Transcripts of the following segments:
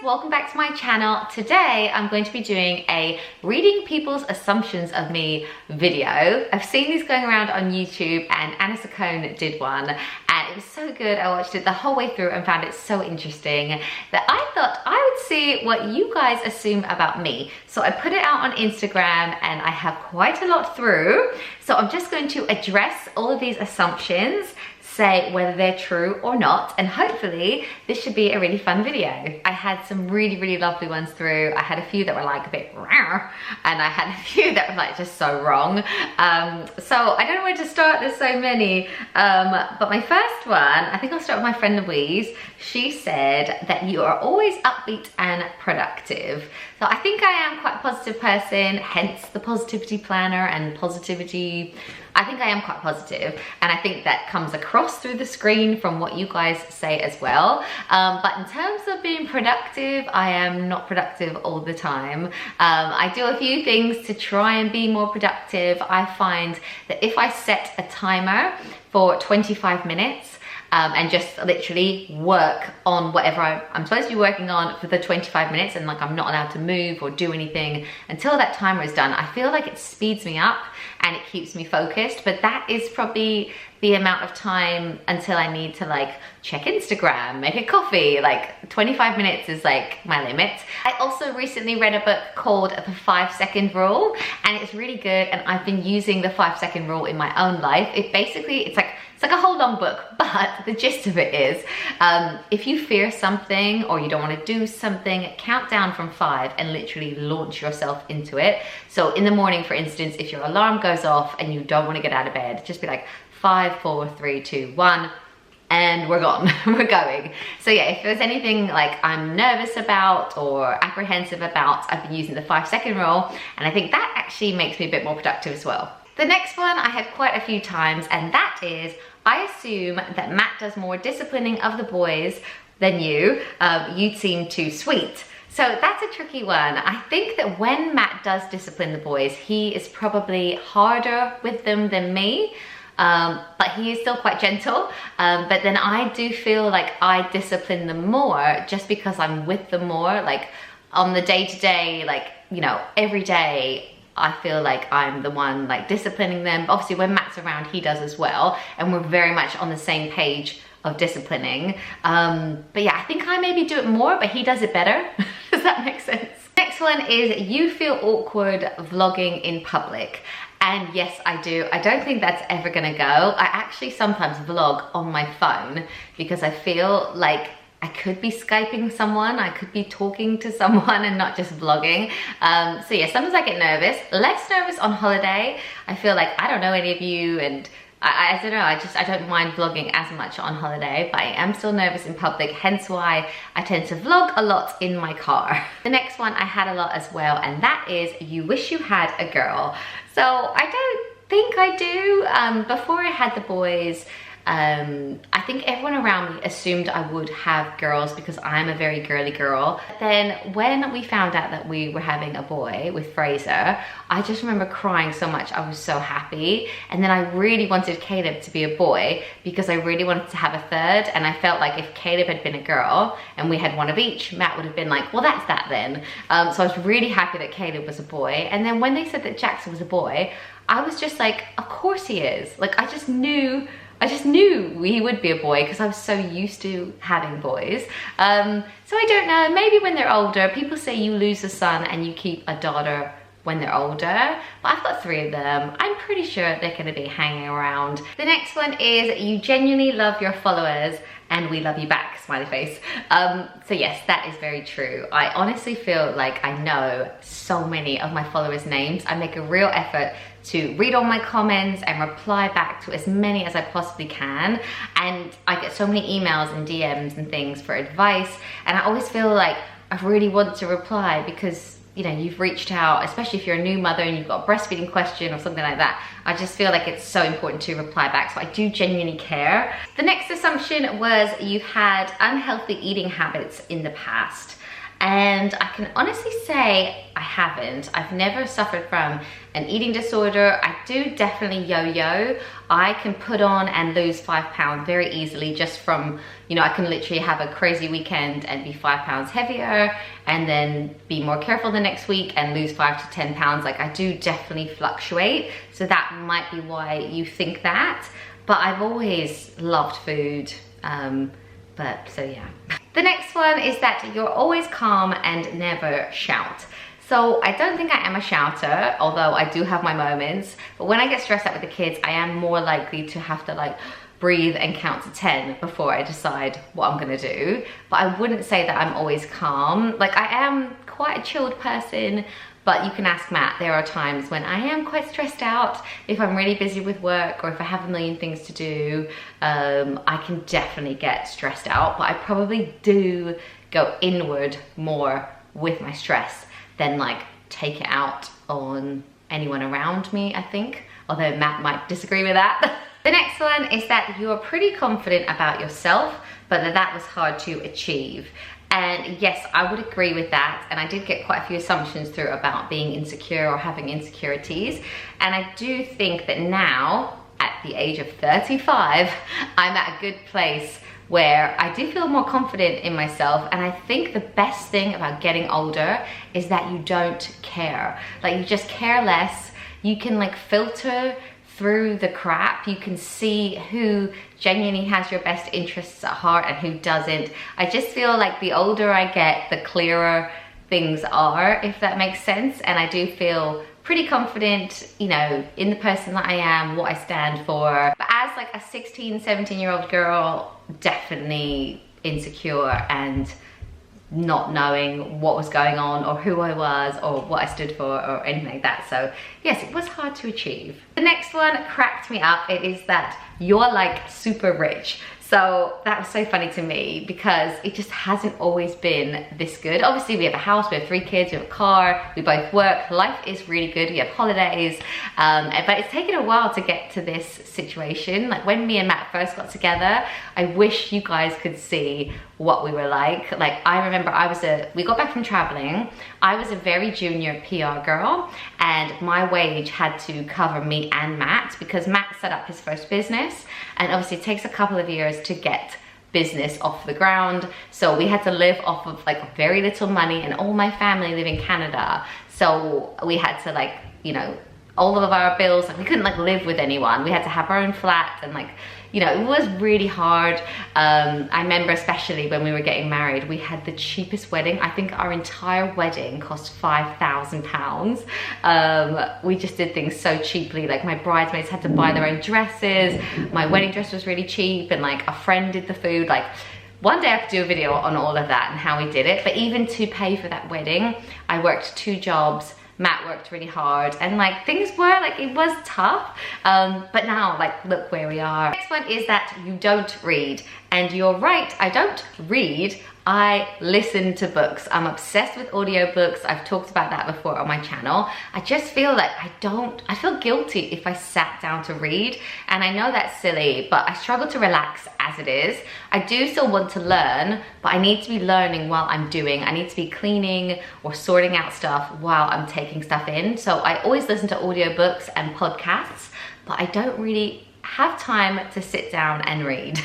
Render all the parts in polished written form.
welcome back to my channel. Today I'm going to be doing a reading people's assumptions of me video. I've seen these going around on YouTube and Anna Saccone did one and it was so good. I watched it the whole way through and found it so interesting that I thought I would see what you guys assume about me. So I put it out on Instagram and I have quite a lot through. So I'm just going to address all of these assumptions, say whether they're true or not, and hopefully this should be a really fun video. I had some really lovely ones through. I had a few that were like a bit rah, and I had a few that were like just so wrong. So I don't know where to start, there's so many. But my first one, I think I'll start with my friend Louise. She said that you are always upbeat and productive. So I think I am quite a positive person, hence the positivity planner and positivity. I think I am quite positive, and I think that comes across through the screen from what you guys say as well. But in terms of being productive, I am not productive all the time. I do a few things to try and be more productive. I find that if I set a timer for 25 minutes, and just literally work on whatever I'm supposed to be working on for the 25 minutes, and like I'm not allowed to move or do anything until that timer is done, I feel like it speeds me up and it keeps me focused. But that is probably the amount of time until I need to like check Instagram, make a coffee. Like 25 minutes is like my limit. I also recently read a book called The 5-Second Rule, and it's really good, and I've been using the 5-second rule in my own life. It's like a whole long book, but the gist of it is, if you fear something or you don't want to do something, count down from 5 and literally launch yourself into it. So in the morning, for instance, if your alarm goes off and you don't want to get out of bed, just be like 5, 4, 3, 2, 1, and we're gone, we're going. So yeah, if there's anything like I'm nervous about or apprehensive about, I've been using the 5-second rule, and I think that actually makes me a bit more productive as well. The next one I had quite a few times, and that is, I assume that Matt does more disciplining of the boys than you. You seem too sweet. So that's a tricky one. I think that when Matt does discipline the boys, he is probably harder with them than me. But he is still quite gentle. But then I do feel like I discipline them more just because I'm with them more. Like on the day-to-day, like, you know, every day, I feel like I'm the one like disciplining them. Obviously when Matt's around, he does as well, and we're very much on the same page of disciplining. But yeah, I think I maybe do it more, but he does it better. Does that make sense? Next one is, you feel awkward vlogging in public. And yes, I do. I don't think that's ever gonna go. I actually sometimes vlog on my phone because I feel like I could be Skyping someone, I could be talking to someone and not just vlogging. So yeah, sometimes I get nervous. Less nervous on holiday. I feel like I don't know any of you, and I don't know, I don't mind vlogging as much on holiday, but I am still nervous in public, hence why I tend to vlog a lot in my car. The next one I had a lot as well, and that is, you wish you had a girl. So I don't think I do. Before I had the boys, I think everyone around me assumed I would have girls because I'm a very girly girl. Then when we found out that we were having a boy with Fraser, I just remember crying so much. I was so happy. And then I really wanted Caleb to be a boy because I really wanted to have a third. And I felt like if Caleb had been a girl and we had one of each, Matt would have been like, well, that's that then. So I was really happy that Caleb was a boy. And then when they said that Jackson was a boy, I was just like, of course he is. Like, I just knew he would be a boy because I was so used to having boys. So I don't know, maybe when they're older. People say you lose a son and you keep a daughter when they're older, but I've got 3 of them. I'm pretty sure they're gonna be hanging around. The next one is, you genuinely love your followers and we love you back, smiley face. So yes, that is very true. I honestly feel like I know so many of my followers' names. I make a real effort to read all my comments and reply back to as many as I possibly can. And I get so many emails and DMs and things for advice. And I always feel like I really want to reply because, you know, you've reached out, especially if you're a new mother and you've got a breastfeeding question or something like that. I just feel like it's so important to reply back, so I do genuinely care. The next assumption was you had unhealthy eating habits in the past. And I can honestly say I haven't. I've never suffered from an eating disorder. I do definitely yo-yo. I can put on and lose 5 pounds very easily just from, you know, I can literally have a crazy weekend and be 5 pounds heavier and then be more careful the next week and lose 5 to 10 pounds. Like, I do definitely fluctuate. So that might be why you think that. But I've always loved food. So yeah. The next one is that you're always calm and never shout. So I don't think I am a shouter, although I do have my moments. But when I get stressed out with the kids, I am more likely to have to like breathe and count to 10 before I decide what I'm gonna do. But I wouldn't say that I'm always calm. Like, I am quite a chilled person, but you can ask Matt. There are times when I am quite stressed out. If I'm really busy with work or if I have a million things to do, I can definitely get stressed out, but I probably do go inward more with my stress than like take it out on anyone around me, I think. Although Matt might disagree with that. The next one is that you're pretty confident about yourself, but that was hard to achieve. And yes, I would agree with that. And I did get quite a few assumptions through about being insecure or having insecurities. And I do think that now, at the age of 35, I'm at a good place where I do feel more confident in myself. And I think the best thing about getting older is that you don't care. Like, you just care less. You can like filter through the crap. You can see who genuinely has your best interests at heart and who doesn't. I just feel like the older I get, the clearer things are, if that makes sense. And I do feel pretty confident, you know, in the person that I am, what I stand for. But as like a 16, 17-year-old girl, definitely insecure and not knowing what was going on or who I was or what I stood for or anything like that. So yes, it was hard to achieve. The next one cracked me up. It is that you're like super rich. So that was so funny to me because it just hasn't always been this good. Obviously we have a house, we have 3 kids, we have a car, we both work, life is really good, we have holidays, but it's taken a while to get to this situation. Like, when me and Matt first got together, I wish you guys could see what we were like. Like, I remember we got back from traveling, I was a very junior PR girl, and my wage had to cover me and Matt because Matt set up his first business, and obviously it takes a couple of years to get business off the ground. So we had to live off of like very little money, and all my family live in Canada. So we had to, like, you know, all of our bills, like, we couldn't like live with anyone. We had to have our own flat, and like, you know, it was really hard. I remember especially when we were getting married, we had the cheapest wedding. I think our entire wedding cost £5,000. We just did things so cheaply. Like, my bridesmaids had to buy their own dresses. My wedding dress was really cheap, and like a friend did the food. Like, one day I could do a video on all of that and how we did it. But even to pay for that wedding, I worked 2 jobs. Matt worked really hard, and like, things were like, it was tough, but now like, look where we are. Next one is that you don't read. And you're right, I don't read, I listen to books. I'm obsessed with audiobooks. I've talked about that before on my channel. I just feel like I feel guilty if I sat down to read. And I know that's silly, but I struggle to relax as it is. I do still want to learn, but I need to be learning while I'm doing. I need to be cleaning or sorting out stuff while I'm taking stuff in. So I always listen to audiobooks and podcasts, but I don't really have time to sit down and read.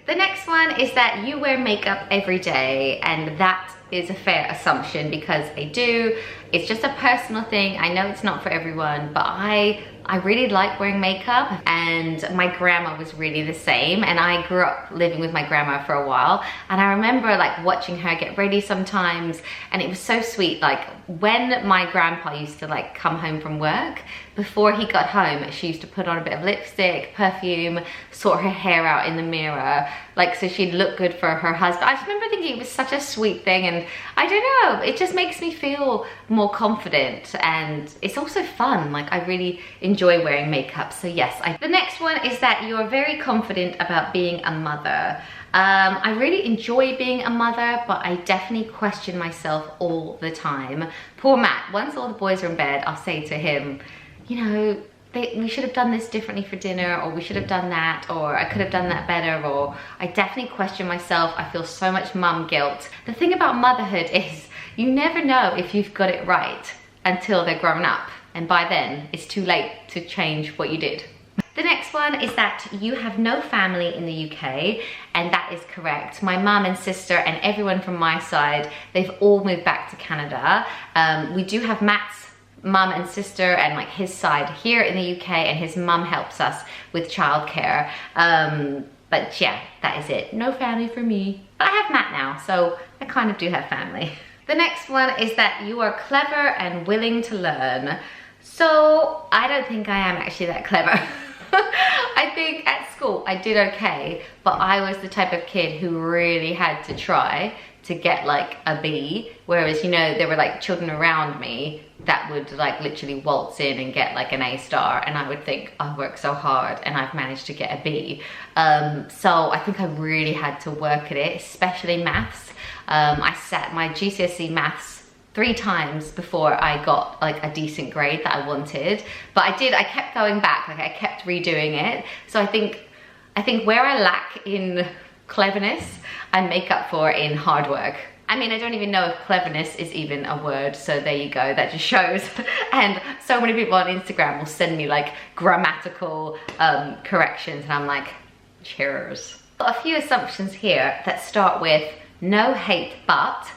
The next one is that you wear makeup every day, and that is a fair assumption because I do. It's just a personal thing. I know it's not for everyone, but I really like wearing makeup, and my grandma was really the same, and I grew up living with my grandma for a while, and I remember like watching her get ready sometimes, and it was so sweet. Like, when my grandpa used to like come home from work, before he got home, she used to put on a bit of lipstick, perfume, sort her hair out in the mirror, like, so she'd look good for her husband. I just remember thinking it was such a sweet thing, and I don't know, it just makes me feel more confident, and it's also fun. Like, I really enjoy wearing makeup. So yes, the next one is that you are very confident about being a mother. I really enjoy being a mother, but I definitely question myself all the time. Poor Matt, once all the boys are in bed, I'll say to him, you know, we should have done this differently for dinner, or we should have done that, or I could have done that better, or I definitely question myself. I feel so much mum guilt. The thing about motherhood is you never know if you've got it right until they're grown up. And by then, it's too late to change what you did. The next one is that you have no family in the UK, and that is correct. My mum and sister and everyone from my side, they've all moved back to Canada. We do have Matt's mum and sister and like his side here in the UK, and his mum helps us with childcare. But yeah, that is it. No family for me. But I have Matt now, so I kind of do have family. The next one is that you are clever and willing to learn. So I don't think I am actually that clever. I think at school I did okay, but I was the type of kid who really had to try to get like a B, whereas, you know, there were like children around me that would like literally waltz in and get like an A star, and I would think, I worked so hard and I've managed to get a B. So I think I really had to work at it, especially maths. I sat my GCSE maths 3 times before I got like a decent grade that I wanted, but I kept going back, like I kept redoing it. So I think where I lack in cleverness, I make up for in hard work. I mean, I don't even know if cleverness is even a word, so there you go, that just shows. And so many people on Instagram will send me like grammatical corrections, and I'm like, cheers. Got a few assumptions here that start with no hate but.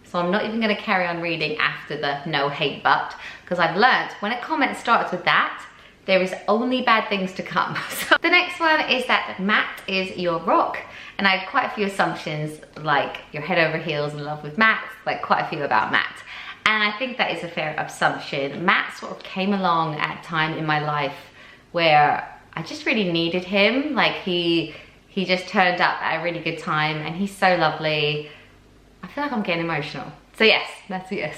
So I'm not even gonna carry on reading after the no hate but, because I've learned when a comment starts with that, there is only bad things to come. So the next one is that Matt is your rock. And I have quite a few assumptions, like you're head over heels in love with Matt, like quite a few about Matt. And I think that is a fair assumption. Matt sort of came along at a time in my life where I just really needed him. Like he just turned up at a really good time, and he's so lovely. I feel like I'm getting emotional. So yes, that's a yes.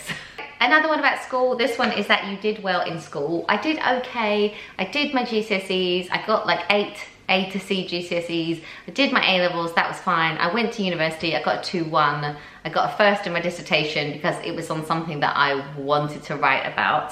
Another one about school, this one is that you did well in school. I did okay. I did my GCSEs. I got like 8 A to C GCSEs. I did my A-levels, that was fine. I went to university, I got a 2-1. I got a first in my dissertation because it was on something that I wanted to write about.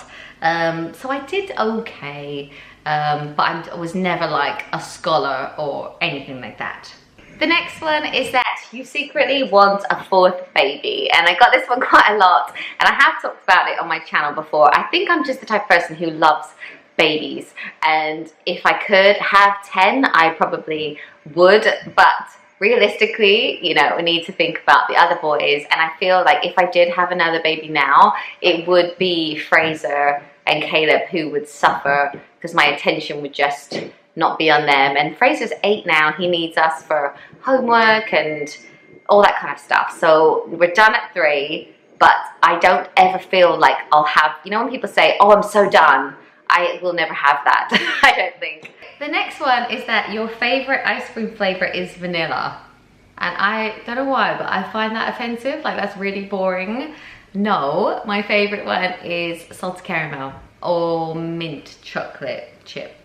So I did okay, but I was never like a scholar or anything like that. The next one is that you secretly want a 4th baby, and I got this one quite a lot, and I have talked about it on my channel before. I think I'm just the type of person who loves babies, and if I could have 10, I probably would, but realistically, you know, we need to think about the other boys, and I feel like if I did have another baby now, it would be Fraser and Caleb who would suffer, because my attention would just not be on them. And Fraser's 8 now, he needs us for homework and all that kind of stuff. So we're done at 3, but I don't ever feel like I'll have, you know when people say, oh, I'm so done, I will never have that. I don't think. The next one is that your favorite ice cream flavor is vanilla. And I don't know why, but I find that offensive, like that's really boring. No, my favorite one is salted caramel or mint chocolate chip.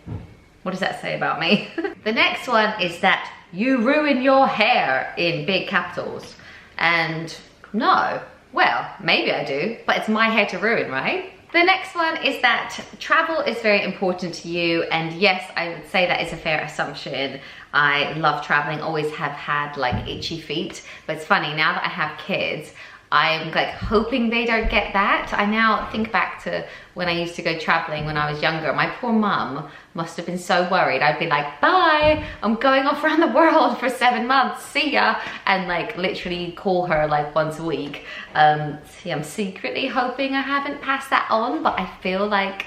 What does that say about me? The next one is that you ruin your hair in big capitals. And no, well, maybe I do, but it's my hair to ruin, right? The next one is that travel is very important to you, and yes, I would say that is a fair assumption. I love traveling, always have had like itchy feet, but it's funny, now that I have kids, I'm like hoping they don't get that. I now think back to when I used to go traveling when I was younger. My poor mum must have been so worried. I'd be like, bye, I'm going off around the world for 7 months, see ya. And like literally call her like once a week. See, I'm secretly hoping I haven't passed that on, but I feel like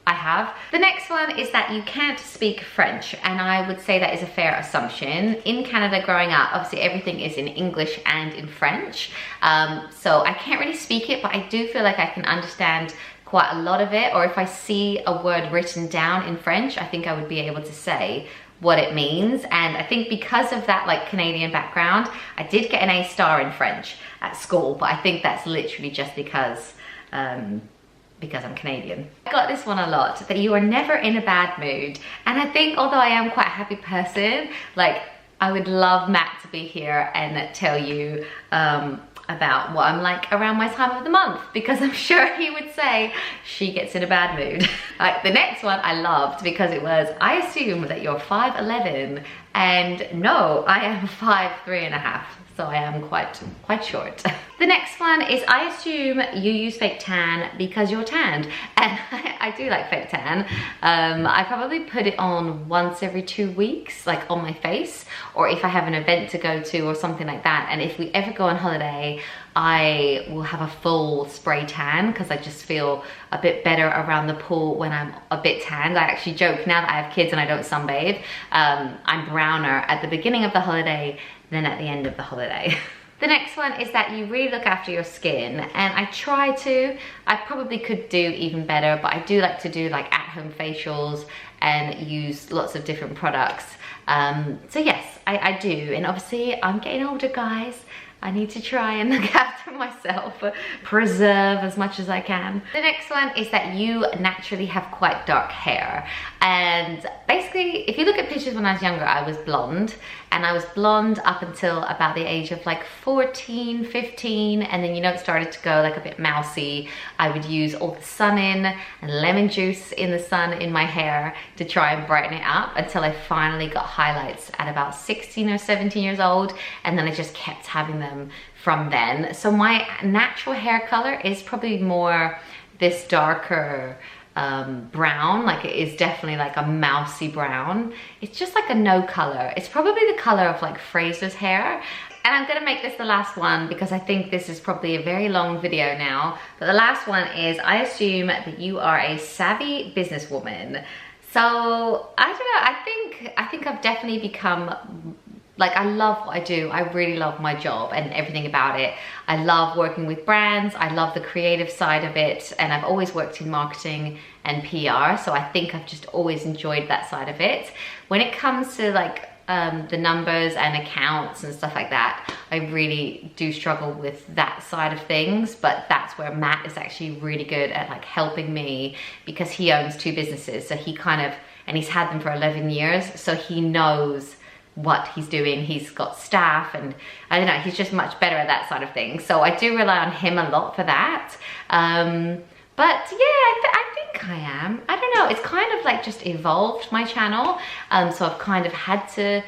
I have. The next one is that you can't speak French, and I would say that is a fair assumption. In Canada growing up, obviously everything is in English and in French, so I can't really speak it, but I do feel like I can understand quite a lot of it, or if I see a word written down in French, I think I would be able to say what it means. And I think because of that like Canadian background, I did get an A star in French at school, but I think that's literally just because I'm Canadian. I got this one a lot, that you are never in a bad mood. And I think although I am quite a happy person, like I would love Matt to be here and tell you about what I'm like around my time of the month, because I'm sure he would say she gets in a bad mood. Like the next one I loved because it was, I assume that you're 5'11", and no, I am 5'3.5". so I am quite short. The next one is, I assume you use fake tan because you're tanned, and I do like fake tan. I probably put it on once every 2 weeks, like on my face, or if I have an event to go to or something like that. And if we ever go on holiday, I will have a full spray tan because I just feel a bit better around the pool when I'm a bit tanned. I actually joke, now that I have kids and I don't sunbathe, I'm browner at the beginning of the holiday than at the end of the holiday. The next one is that you really look after your skin, and I try to. I probably could do even better, but I do like to do like at-home facials and use lots of different products. So yes, I do, and obviously I'm getting older, guys. I need to try and look after myself, preserve as much as I can. The next one is that you naturally have quite dark hair. And basically, if you look at pictures when I was younger, I was blonde. And I was blonde up until about the age of like 14, 15. And then, you know, it started to go like a bit mousy. I would use all the sun in and lemon juice in the sun in my hair to try and brighten it up, until I finally got highlights at about 16 or 17 years old. And then I just kept having them from then. So my natural hair color is probably more this darker brown. Like, it is definitely like a mousy brown. It's just like a no color. It's probably the color of like Fraser's hair. And I'm gonna make this the last one because I think this is probably a very long video now. But the last one is, I assume that you are a savvy businesswoman. So I don't know, I think I've definitely become, like, I love what I do. I really love my job and everything about it. I love working with brands. I love the creative side of it. And I've always worked in marketing and PR. So I think I've just always enjoyed that side of it. When it comes to like the numbers and accounts and stuff like that, I really do struggle with that side of things. But that's where Matt is actually really good at like helping me, because he owns 2 businesses. So he kind of, and he's had them for 11 years. So he knows what he's doing. He's got staff, and I don't know, he's just much better at that side of things. So I do rely on him a lot for that. But yeah, I think I am. I don't know, it's kind of like just evolved my channel. So I've kind of had to,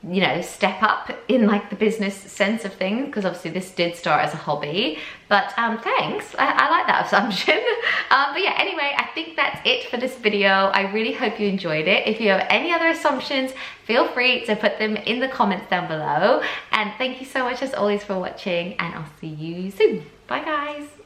you know, step up in like the business sense of things, because obviously this did start as a hobby. But thanks, I like that assumption. But yeah, anyway, I think that's it for this video. I really hope you enjoyed it. If you have any other assumptions, feel free to put them in the comments down below. And thank you so much as always for watching, and I'll see you soon. Bye guys.